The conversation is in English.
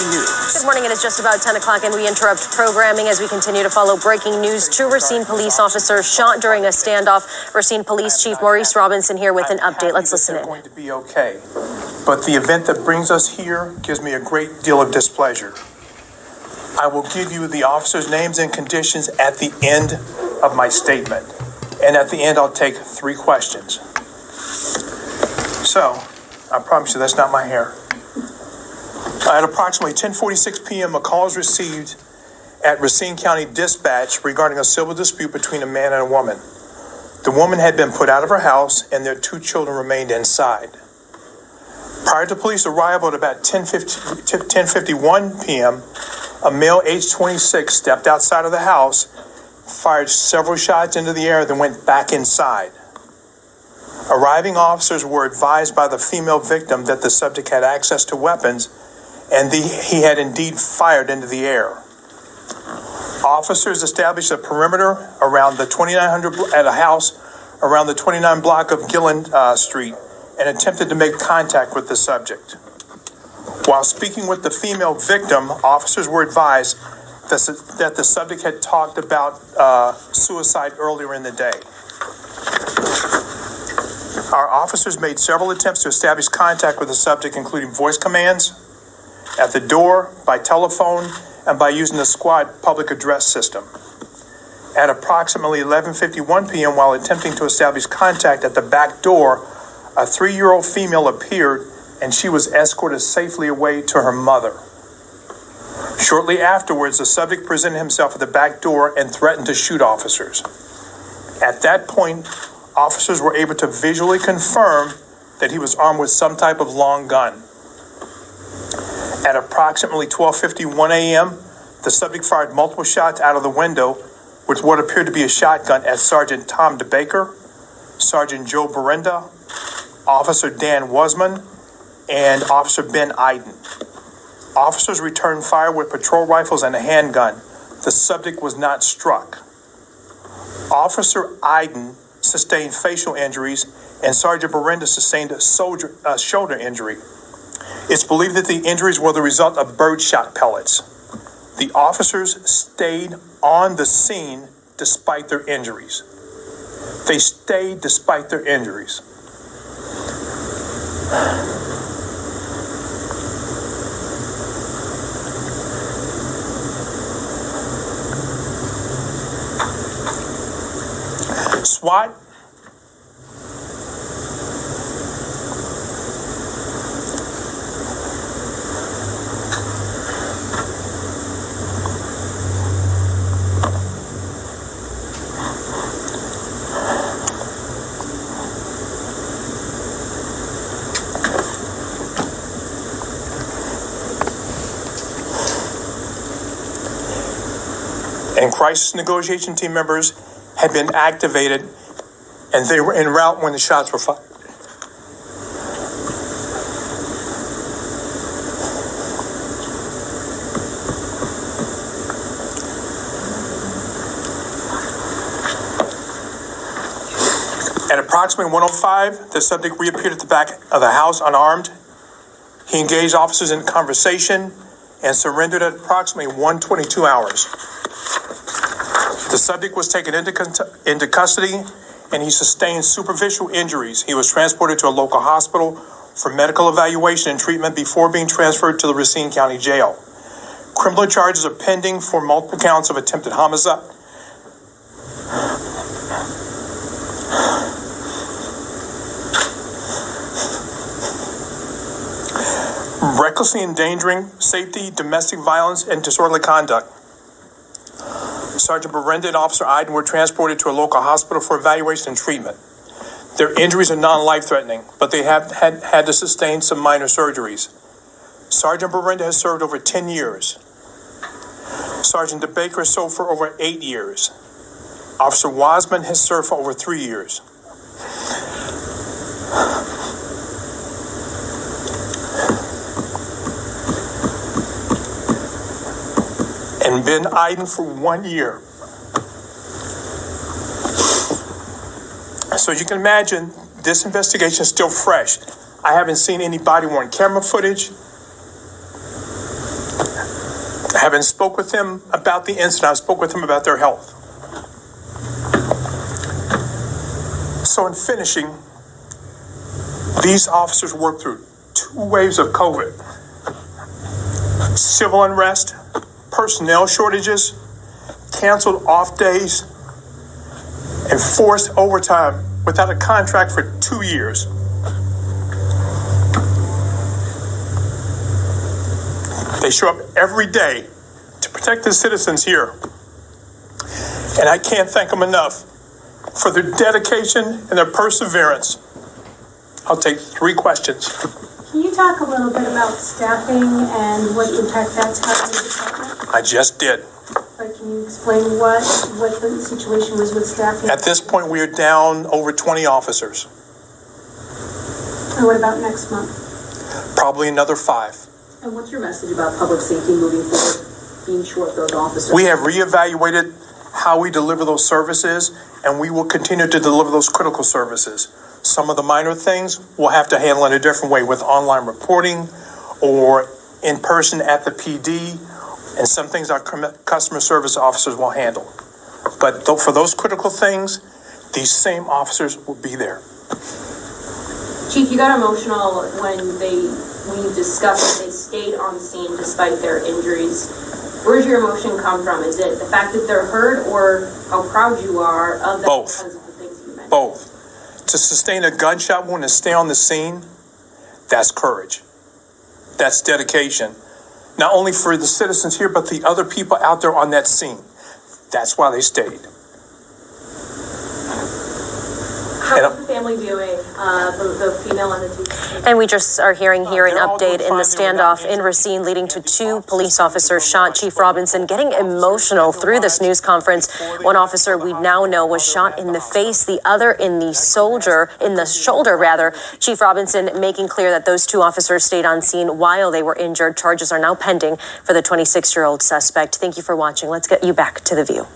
News. Good morning. It is just about 10 o'clock, and we interrupt programming as we continue to follow breaking news. Two Racine police officers shot during a standoff. Racine Police Chief Maurice Robinson here with an update. Let's listen in. Going to be okay, but the event that brings us here gives me a great deal of displeasure. I will give you the officers' names and conditions at the end of my statement, and at the end I'll take 3 questions. So, I promise you that's not my hair. At approximately 10:46 p.m., a call was received at Racine County Dispatch regarding a civil dispute between a man and a woman. The woman had been put out of her house and their 2 children remained inside. Prior to police arrival at about 10:51 p.m., a male aged 26 stepped outside of the house, fired several shots into the air, then went back inside. Arriving officers were advised by the female victim that the subject had access to weapons and he had indeed fired into the air. Officers established a perimeter around the 2900 at a house around the 29 block of Gillen Street and attempted to make contact with the subject. While speaking with the female victim, officers were advised that the subject had talked about suicide earlier in the day. Our officers made several attempts to establish contact with the subject, including voice commands, at the door, by telephone, and by using the squad public address system. At approximately 11:51 p.m., while attempting to establish contact at the back door, a 3-year-old female appeared and she was escorted safely away to her mother. Shortly afterwards, the subject presented himself at the back door and threatened to shoot officers. At that point, officers were able to visually confirm that he was armed with some type of long gun. At approximately 12:51 a.m., the subject fired multiple shots out of the window with what appeared to be a shotgun at Sergeant Tom DeBaker, Sergeant Joe Berenda, Officer Dan Wasman, and Officer Ben Iden. Officers returned fire with patrol rifles and a handgun. The subject was not struck. Officer Iden sustained facial injuries, and Sergeant Berenda sustained a shoulder injury. It's believed that the injuries were the result of birdshot pellets. The officers stayed on the scene despite their injuries. They stayed despite their injuries. SWAT and crisis negotiation team members had been activated, and they were en route when the shots were fired. At approximately 1:05, the subject reappeared at the back of the house unarmed. He engaged officers in conversation and surrendered at approximately 1:22 hours. The subject was taken into custody, and he sustained superficial injuries. He was transported to a local hospital for medical evaluation and treatment before being transferred to the Racine County Jail. Criminal charges are pending for multiple counts of attempted homicide, recklessly endangering safety, domestic violence, and disorderly conduct. Sergeant Berenda and Officer Iden were transported to a local hospital for evaluation and treatment. Their injuries are non-life-threatening, but they have had to sustain some minor surgeries. Sergeant Berenda has served over 10 years. Sergeant DeBaker has served for over 8 years. Officer Wasman has served for over 3 years. And Ben Iden for 1 year. So as you can imagine, this investigation is still fresh. I haven't seen any body-worn camera footage. Having spoke with them about the incident, I spoke with them about their health. So in finishing, these officers worked through 2 waves of COVID, civil unrest, personnel shortages, canceled off days, and forced overtime without a contract for 2 years. They show up every day to protect the citizens here. And I can't thank them enough for their dedication and their perseverance. I'll take 3 questions. Can you talk a little bit about staffing and what impact that's having on the department? I just did. But can you explain what the situation was with staffing? At this point, we are down over 20 officers. And what about next month? Probably another 5. And what's your message about public safety moving forward, being short those officers? We have reevaluated how we deliver those services, and we will continue to deliver those critical services. Some of the minor things we'll have to handle in a different way with online reporting or in person at the PD, and some things our customer service officers will handle. But for those critical things, these same officers will be there. Chief, you got emotional when you discussed that they stayed on scene despite their injuries. Where's your emotion come from? Is it the fact that they're hurt, or how proud you are of them? Both. Because of the things you mentioned? Both. To sustain a gunshot wound and stay on the scene, that's courage. That's dedication. Not only for the citizens here, but the other people out there on that scene. That's why they stayed. How is the family viewing the female and the 2? And we just are hearing here an update in the standoff in Racine leading to 2 police officers shot. Chief Robinson getting emotional through this news conference. One officer we now know was shot in the face, the other in the shoulder rather. Chief Robinson making clear that those 2 officers stayed on scene while they were injured. Charges are now pending for the 26-year-old suspect. Thank you for watching. Let's get you back to The View.